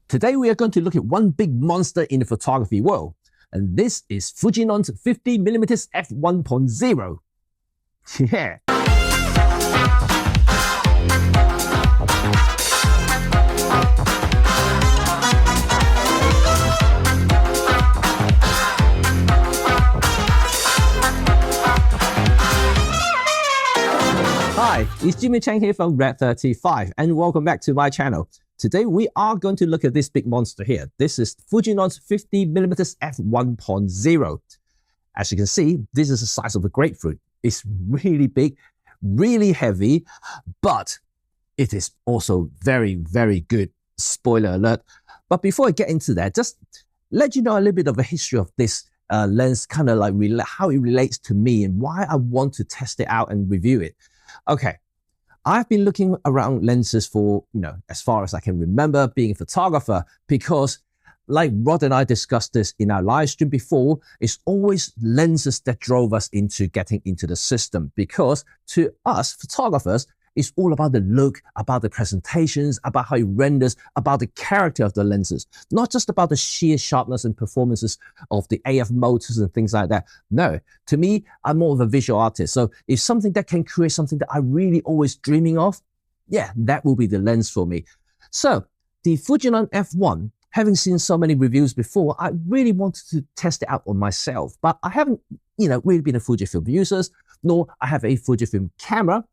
Today we are going to look at one big monster in the photography world, and this is Fujifilm's 50mm f1.0. Yeah. Hi, it's Jimmy Cheng here from RED35 and welcome back to my channel. Today we are going to look at this big monster here. This is Fujifilm's 50mm f1.0. As you can see, this is the size of a grapefruit. It's really big, really heavy, but it is also very, very good. Spoiler alert. But before I get into that, just let you know a little bit of a history of this lens, kind of like how it relates to me and why I want to test it out and review it. Okay, I've been looking around lenses for, as far as I can remember being a photographer, because like Rod and I discussed this in our live stream before, it's always lenses that drove us into getting into the system, because to us photographers, it's all about the look, about the presentations, about how it renders, about the character of the lenses, not just about the sheer sharpness and performances of the AF motors and things like that. No, to me, I'm more of a visual artist. So if something that can create something that I really always dreaming of, yeah, that will be the lens for me. So the Fujifilm F1, having seen so many reviews before, I really wanted to test it out on myself, but I haven't, really been a Fujifilm user, nor I have a Fujifilm camera.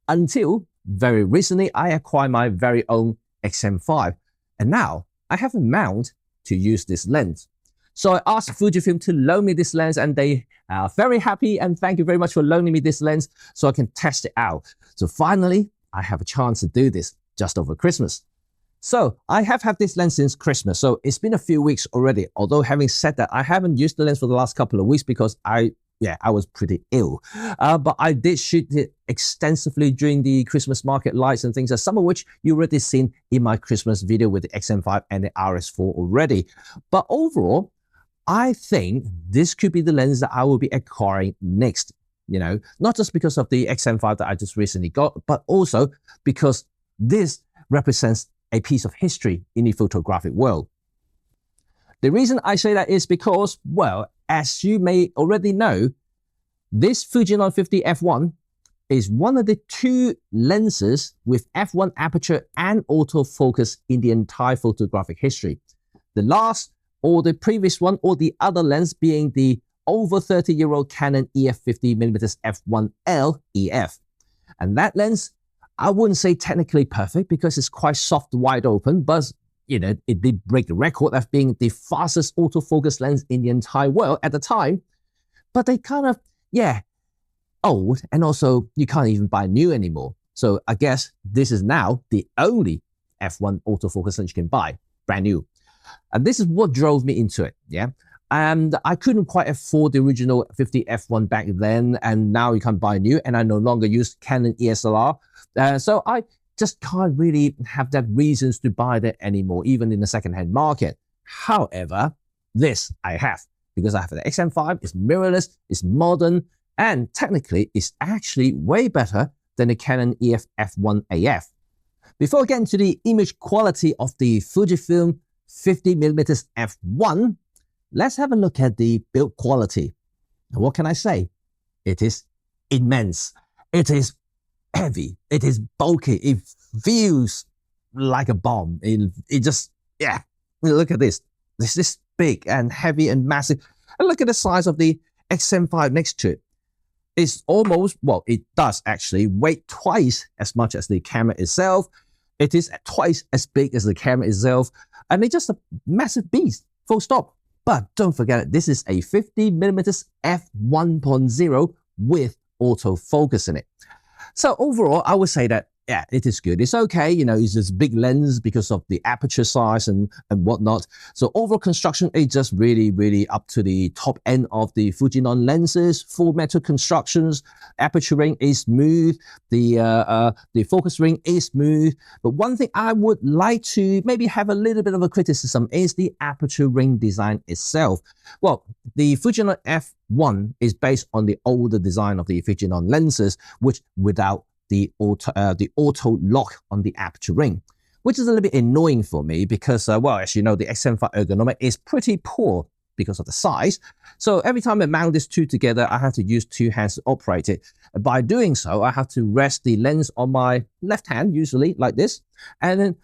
Until very recently, I acquired my very own XM5, and now I have a mount to use this lens. So I asked Fujifilm to loan me this lens, and they are very happy, and thank you very much for loaning me this lens so I can test it out. So finally, I have a chance to do this just over Christmas. So I have had this lens since Christmas, so it's been a few weeks already. Although having said that, I haven't used the lens for the last couple of weeks because I was pretty ill. But I did shoot it extensively during the Christmas market lights and things, some of which you already seen in my Christmas video with the XM5 and the RS4 already. But overall, I think this could be the lens that I will be acquiring next. Not just because of the XM5 that I just recently got, but also because this represents a piece of history in the photographic world. The reason I say that is because, well, as you may already know, this Fujifilm 50 f1 is one of the two lenses with f1 aperture and autofocus in the entire photographic history. The last, or the previous one, or the other lens being the over 30-year-old Canon EF 50mm f1L EF. And that lens, I wouldn't say technically perfect because it's quite soft, wide open, but it did break the record of being the fastest autofocus lens in the entire world at the time. But they kind of, old, and also you can't even buy new anymore. So I guess this is now the only f1 autofocus lens you can buy, brand new. And this is what drove me into it, And I couldn't quite afford the original 50 f1 back then, and now you can buy new, and I no longer use Canon ESLR. So I just can't really have that reasons to buy that anymore, even in the second-hand market. However, this I have, because I have the XM5, it's mirrorless, it's modern, and technically it's actually way better than the Canon EF f1 AF. Before I get into the image quality of the Fujifilm 50mm f1, let's have a look at the build quality. And what can I say? It is immense. It is heavy, it is bulky, it feels like a bomb. It just, look at this. This is big and heavy and massive. And look at the size of the XM5 next to it. It's almost, well, it does actually weigh twice as much as the camera itself. It is twice as big as the camera itself. And it's just a massive beast, full stop. But don't forget it, this is a 50mm f1.0 with autofocus in it. So overall, I would say that, it is good. It's okay, it's just big lens because of the aperture size and whatnot. So overall construction is just really, really up to the top end of the Fujifilm lenses. Full metal constructions, aperture ring is smooth, the focus ring is smooth. But one thing I would like to maybe have a little bit of a criticism is the aperture ring design itself. Well, the Fujifilm F1 is based on the older design of the Fujifilm lenses, which without the auto lock on the aperture ring. which is a little bit annoying for me because, well, as you know, the XM5 ergonomics is pretty poor because of the size. So every time I mount these two together, I have to use two hands to operate it. By doing so, I have to rest the lens on my left hand, usually like this. And then,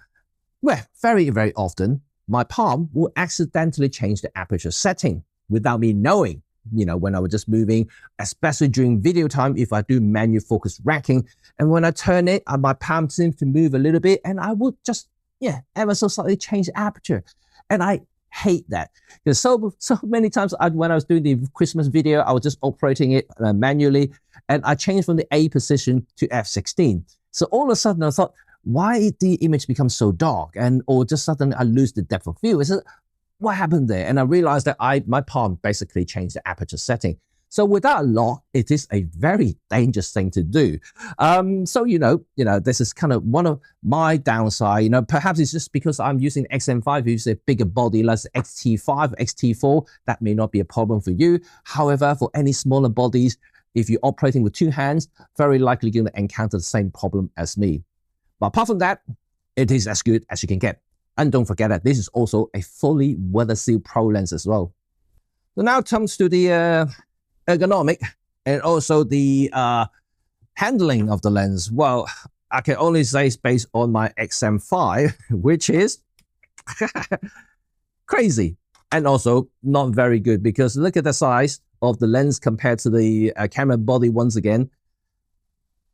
well, very, very often, my palm will accidentally change the aperture setting without me knowing, you know, when I was just moving, especially during video time, if I do manual focus racking. And when I turn it, my palm seems to move a little bit and I would just, ever so slightly change the aperture. And I hate that because so many times when I was doing the Christmas video, I was just operating it manually and I changed from the A position to F16. So all of a sudden I thought, why did the image become so dark? Or just suddenly I lose the depth of field. It's what happened there? And I realized that my palm basically changed the aperture setting. So without a lock, it is a very dangerous thing to do. So, you know, this is kind of one of my downside. You know, perhaps it's just because I'm using XM5, use a bigger body, like XT5, XT4, that may not be a problem for you. However, for any smaller bodies, if you're operating with two hands, very likely going to encounter the same problem as me. But apart from that, it is as good as you can get. And don't forget that this is also a fully weather seal pro lens as well. So now it comes to the ergonomic and also the handling of the lens. Well, I can only say it's based on my XM5, which is crazy and also not very good because look at the size of the lens compared to the camera body once again.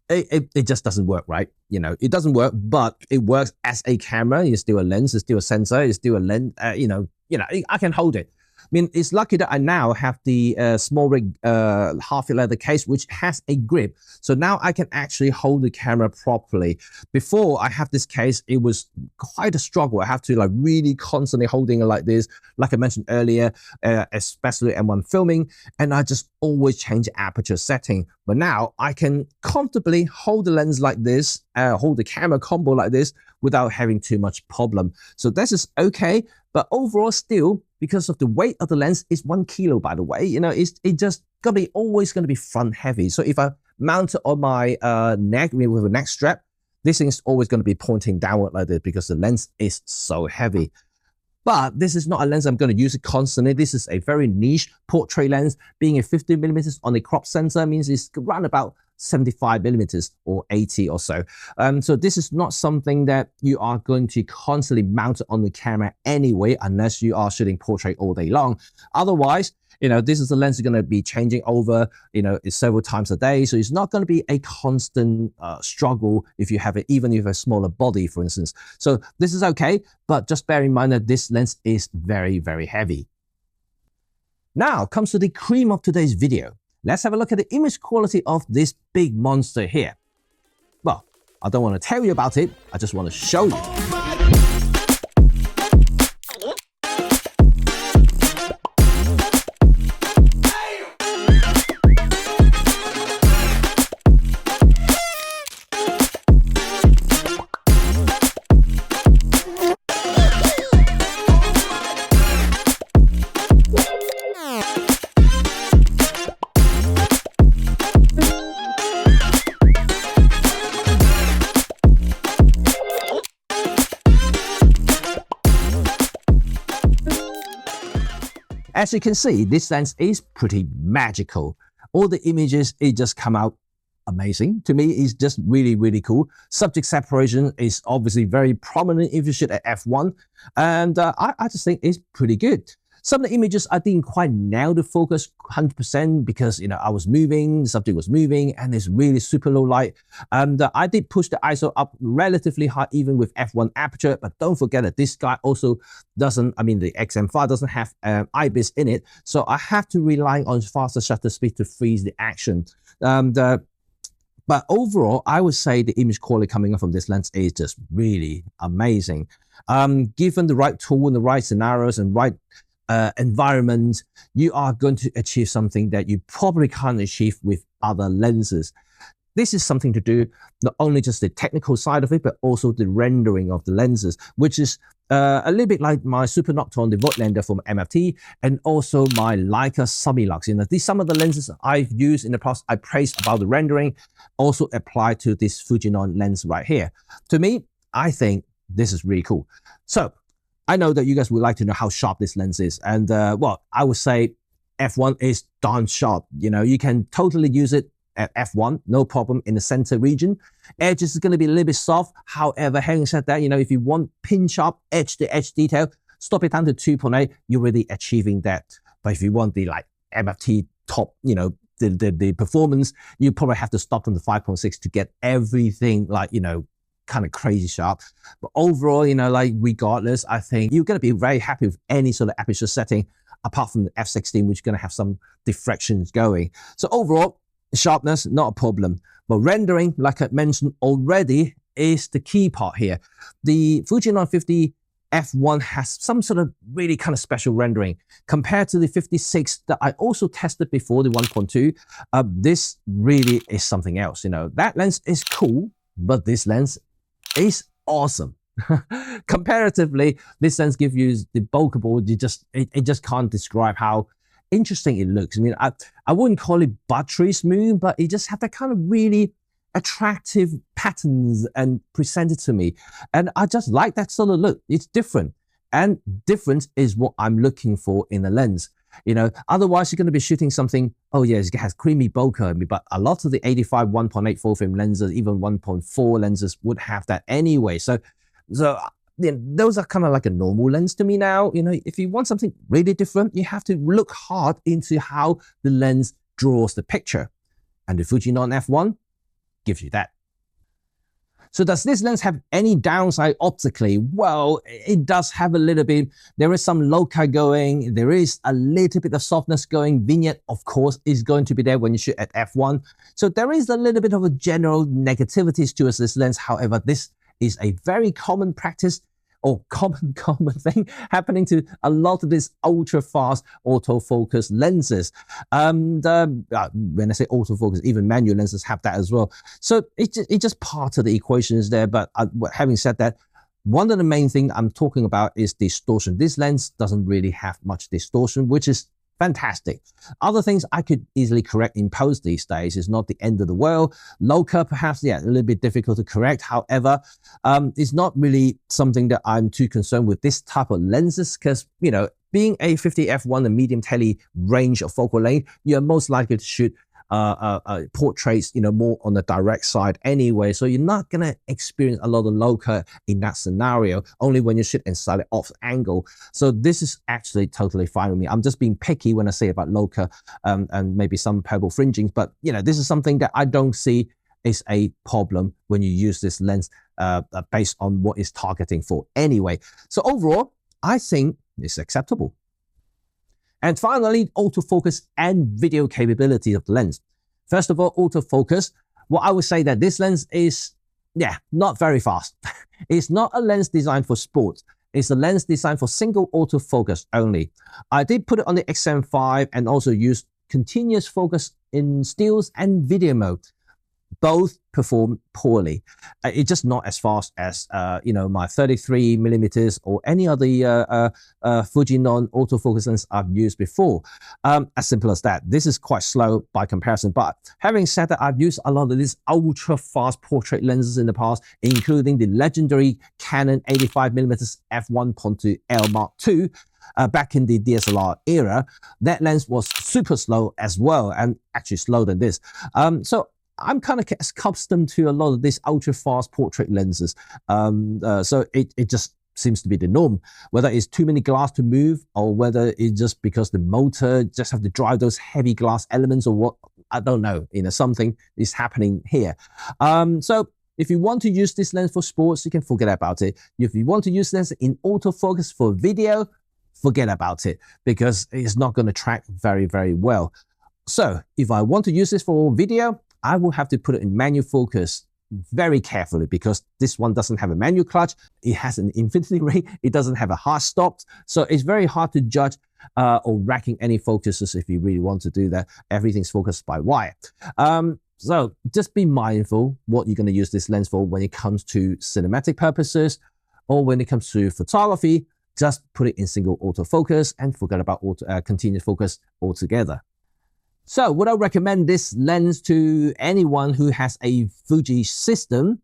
It just doesn't work, right? You know, it doesn't work, but it works as a camera. It's still a lens, it's still a sensor, it's still a lens. You know, I can hold it. I mean, it's lucky that I now have the small rig half leather case, which has a grip. So now I can actually hold the camera properly. Before I have this case, it was quite a struggle. I have to like really constantly holding it like this, like I mentioned earlier, especially M1 filming, and I just always change aperture setting. But now I can comfortably hold the lens like this, hold the camera combo like this without having too much problem. So this is okay, but overall still, because of the weight of the lens, is 1 kilo, by the way, you know, it just always going to be front heavy. So if I mount it on my neck with a neck strap, this thing is always going to be pointing downward like this because the lens is so heavy. But this is not a lens I'm going to use it constantly. This is a very niche portrait lens. Being a 50mm on the crop sensor means it's around about 75mm or 80 or so. So this is not something that you are going to constantly mount on the camera anyway, unless you are shooting portrait all day long. Otherwise, you know, this is a lens you're going to be changing over, you know, several times a day. So it's not going to be a constant struggle if you have it, even if you have a smaller body, for instance. So this is okay, but just bear in mind that this lens is very, very heavy. Now comes to the cream of today's video. Let's have a look at the image quality of this big monster here. Well, I don't want to tell you about it, I just want to show you. As you can see, this lens is pretty magical. All the images, it just come out amazing. To me, it's just really, really cool. Subject separation is obviously very prominent if you shoot at f1. And I just think it's pretty good. Some of the images I didn't quite nail the focus 100% because, you know, I was moving, the subject was moving, and it's really super low light. And I did push the ISO up relatively high, even with f1 aperture. But don't forget that this guy also doesn't, I mean, the XM5 doesn't have IBIS in it. So I have to rely on faster shutter speed to freeze the action. But overall, I would say the image quality coming up from this lens is just really amazing. Given the right tool and the right scenarios and right environment, you are going to achieve something that you probably can't achieve with other lenses. This is something to do not only just the technical side of it, but also the rendering of the lenses, which is a little bit like my Super Nocturne, the Voigtlander from MFT, and also my Leica Summilux. You know, these some of the lenses I've used in the past, I praised about the rendering, also apply to this Fujinon lens right here. To me, I think this is really cool. So I know that you guys would like to know how sharp this lens is. And well, I would say f1 is darn sharp. You know, you can totally use it at f1, no problem in the center region. Edges is going to be a little bit soft. However, having said that, you know, if you want pin sharp edge-to-edge detail, stop it down to 2.8, you're really achieving that. But if you want the like MFT top, you know, the performance, you probably have to stop them to 5.6 to get everything like, you know, kind of crazy sharp. But overall, you know, like regardless, I think you're going to be very happy with any sort of aperture setting apart from the f16, which is going to have some diffractions going. So overall, sharpness, not a problem. But rendering, like I mentioned already, is the key part here. The Fuji 950 f1 has some sort of really kind of special rendering compared to the 56 that I also tested before, the 1.2. This really is something else. You know, that lens is cool, but this lens is awesome. Comparatively, this lens gives you the bokeh board. It just can't describe how interesting it looks. I mean, I wouldn't call it buttery smooth, but it just have that kind of really attractive patterns and presented to me. And I just like that sort of look. It's different. And different is what I'm looking for in a lens. You know, otherwise you're going to be shooting something, oh yes, it has creamy bokeh, but a lot of the 85 1.8 full frame lenses, even 1.4 lenses would have that anyway. So you know, those are kind of like a normal lens to me now. You know, if you want something really different, you have to look hard into how the lens draws the picture. And the Fuji f1 gives you that. So does this lens have any downside optically? Well, it does have a little bit. There is some loci going. There is a little bit of softness going. Vignette, of course, is going to be there when you shoot at f1. So there is a little bit of a general negativities to this lens. However, this is a very common practice or common thing happening to a lot of these ultra-fast autofocus lenses. When I say autofocus, even manual lenses have that as well. So it's just part of the equation is there. But having said that, one of the main things I'm talking about is distortion. This lens doesn't really have much distortion, which is fantastic. Other things I could easily correct in post these days. It's not the end of the world. Loci, perhaps, yeah, a little bit difficult to correct. However, it's not really something that I'm too concerned with this type of lenses because, you know, being a 50 f1 and medium tele range of focal length, you're most likely to shoot portraits, you know, more on the direct side anyway. So you're not going to experience a lot of loci in that scenario, only when you shoot in slightly off angle. So this is actually totally fine with me. I'm just being picky when I say about loci and maybe some pebble fringing, but you know, this is something that I don't see is a problem when you use this lens based on what it's targeting for anyway. So overall, I think it's acceptable. And finally, autofocus and video capability of the lens. First of all, autofocus. Well, I would say that this lens is, yeah, not very fast. It's not a lens designed for sports. It's a lens designed for single autofocus only. I did put it on the XM5 and also used continuous focus in stills and video mode. Both perform poorly. It's just not as fast as you know, my 33mm or any other Fuji non-autofocus lens I've used before. As simple as that. This is quite slow by comparison. But having said that, I've used a lot of these ultra-fast portrait lenses in the past, including the legendary Canon 85mm f1.2L Mark II. Back in the DSLR era, that lens was super slow as well, and actually slower than this. So I'm kind of accustomed to a lot of these ultra-fast portrait lenses. So it just seems to be the norm. Whether it's too many glass to move or whether it's just because the motor just have to drive those heavy glass elements or what, I don't know. You know, something is happening here. So if you want to use this lens for sports, you can forget about it. If you want to use this in autofocus for video, forget about it because it's not going to track very, very well. So if I want to use this for video, I will have to put it in manual focus very carefully because this one doesn't have a manual clutch. It has an infinity ring. It doesn't have a hard stop. So it's very hard to judge or racking any focuses if you really want to do that. Everything's focused by wire. So just be mindful what you're going to use this lens for when it comes to cinematic purposes or when it comes to photography. Just put it in single autofocus and forget about continuous focus altogether. So would I recommend this lens to anyone who has a Fuji system?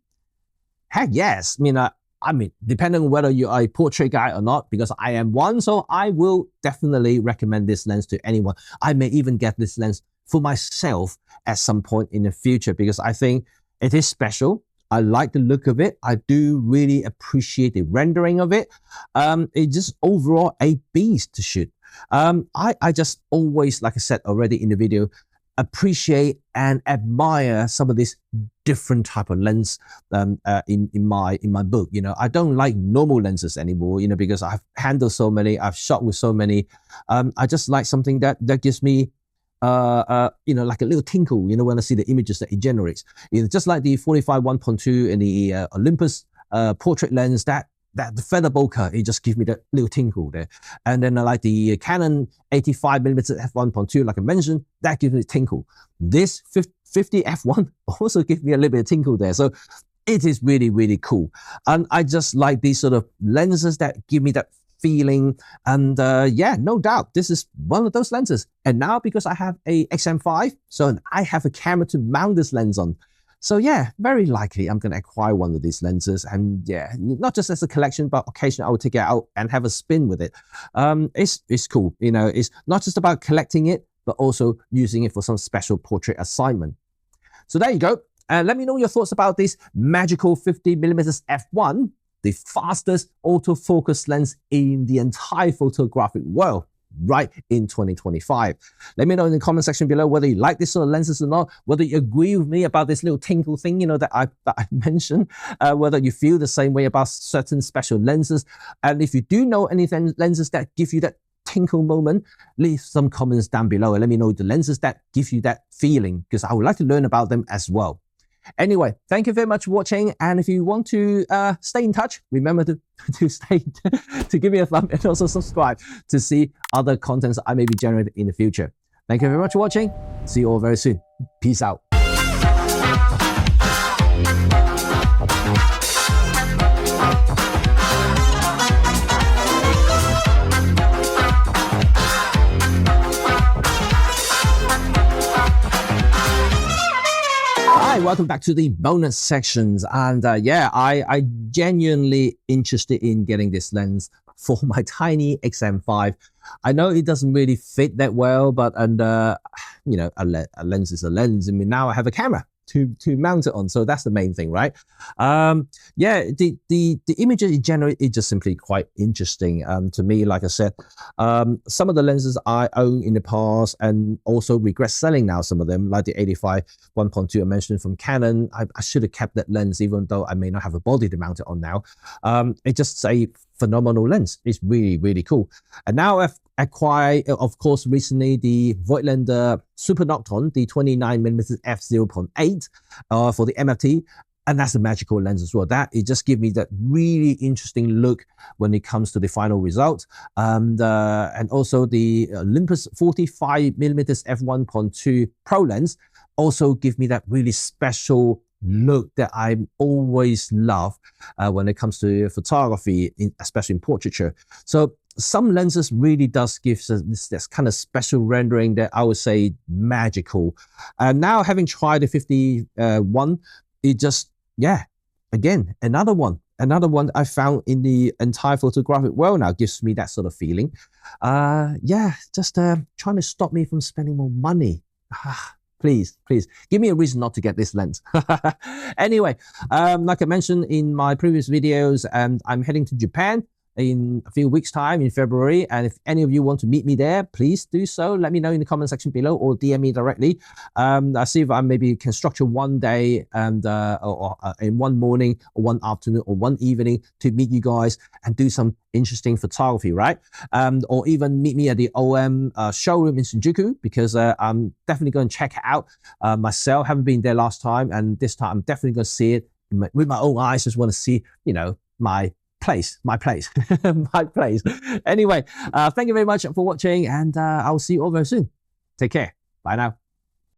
Heck yes. I mean, I mean, depending on whether you are a portrait guy or not, because I am one, so I will definitely recommend this lens to anyone. I may even get this lens for myself at some point in the future, because I think it is special. I like the look of it. I do really appreciate the rendering of it. It's just overall a beast to shoot. I just always, like I said already in the video, appreciate and admire some of these different type of lens in my book. You know, I don't like normal lenses anymore, you know, because I've handled so many, I've shot with so many. I just like something that gives me you know, like a little tinkle, you know, when I see the images that it generates. You know, just like the 45 1.2 and the Olympus portrait lens, that the feather bokeh, it just gives me that little tinkle there. And then I like the Canon 85mm f1.2, like I mentioned, that gives me a tinkle. This 50 f1 also gives me a little bit of tinkle there. So it is really, really cool. And I just like these sort of lenses that give me that feeling. And yeah, no doubt, this is one of those lenses. And now because I have a XM5, so I have a camera to mount this lens on. So yeah, very likely I'm going to acquire one of these lenses, and yeah, not just as a collection, but occasionally I will take it out and have a spin with it. It's cool, you know. It's not just about collecting it, but also using it for some special portrait assignment. So there you go. Let me know your thoughts about this magical 50mm f1, the fastest autofocus lens in the entire photographic world, right in 2025. Let me know in the comment section below whether you like this sort of lenses or not, whether you agree with me about this little tinkle thing, you know, that I mentioned, whether you feel the same way about certain special lenses. And if you do know any lenses that give you that tinkle moment, leave some comments down below and let me know the lenses that give you that feeling, because I would like to learn about them as well. Anyway, thank you very much for watching, and if you want to stay in touch, remember to give me a thumb and also subscribe to see other contents I may be generating in the future. Thank you very much for watching. See you all very soon. Peace out. Hi, welcome back to the bonus sections. And yeah, I genuinely interested in getting this lens for my tiny XM5. I know it doesn't really fit that well, but you know, a lens is a lens. I mean, now I have a camera to mount it on, so that's the main thing, right? Yeah, the images it generates is just simply quite interesting to me. Like I said, some of the lenses I own in the past and also regret selling now, some of them, like the 85 1.2 I mentioned from Canon. I should have kept that lens, even though I may not have a body to mount it on now. It's just a phenomenal lens. It's really, really cool. And now I've acquired, of course, recently the Voigtlander Super Nocton, the 29mm f0.8 for the MFT. And that's a magical lens as well. That it just gives me that really interesting look when it comes to the final result. And also the Olympus 45mm f1.2 Pro lens also give me that really special look that I always love when it comes to photography, especially in portraiture. So some lenses really does give us this kind of special rendering that I would say magical. And now having tried the 51, it just, yeah, again, another one I found in the entire photographic world now gives me that sort of feeling. Yeah, just trying to stop me from spending more money. Please give me a reason not to get this lens. Anyway, like I mentioned in my previous videos, I'm heading to Japan in a few weeks time in February, and if any of you want to meet me there, please do so. Let me know in the comment section below or DM me directly. I'll see if I maybe can structure one day and or in one morning or one afternoon or one evening to meet you guys and do some interesting photography, right? Or even meet me at the OM showroom in Shinjuku, because I'm definitely going to check it out myself. Haven't been there last time, and this time I'm definitely going to see it with my own eyes. Just want to see, you know, my place. Anyway, thank you very much for watching, and I'll see you all very soon. Take care. Bye now.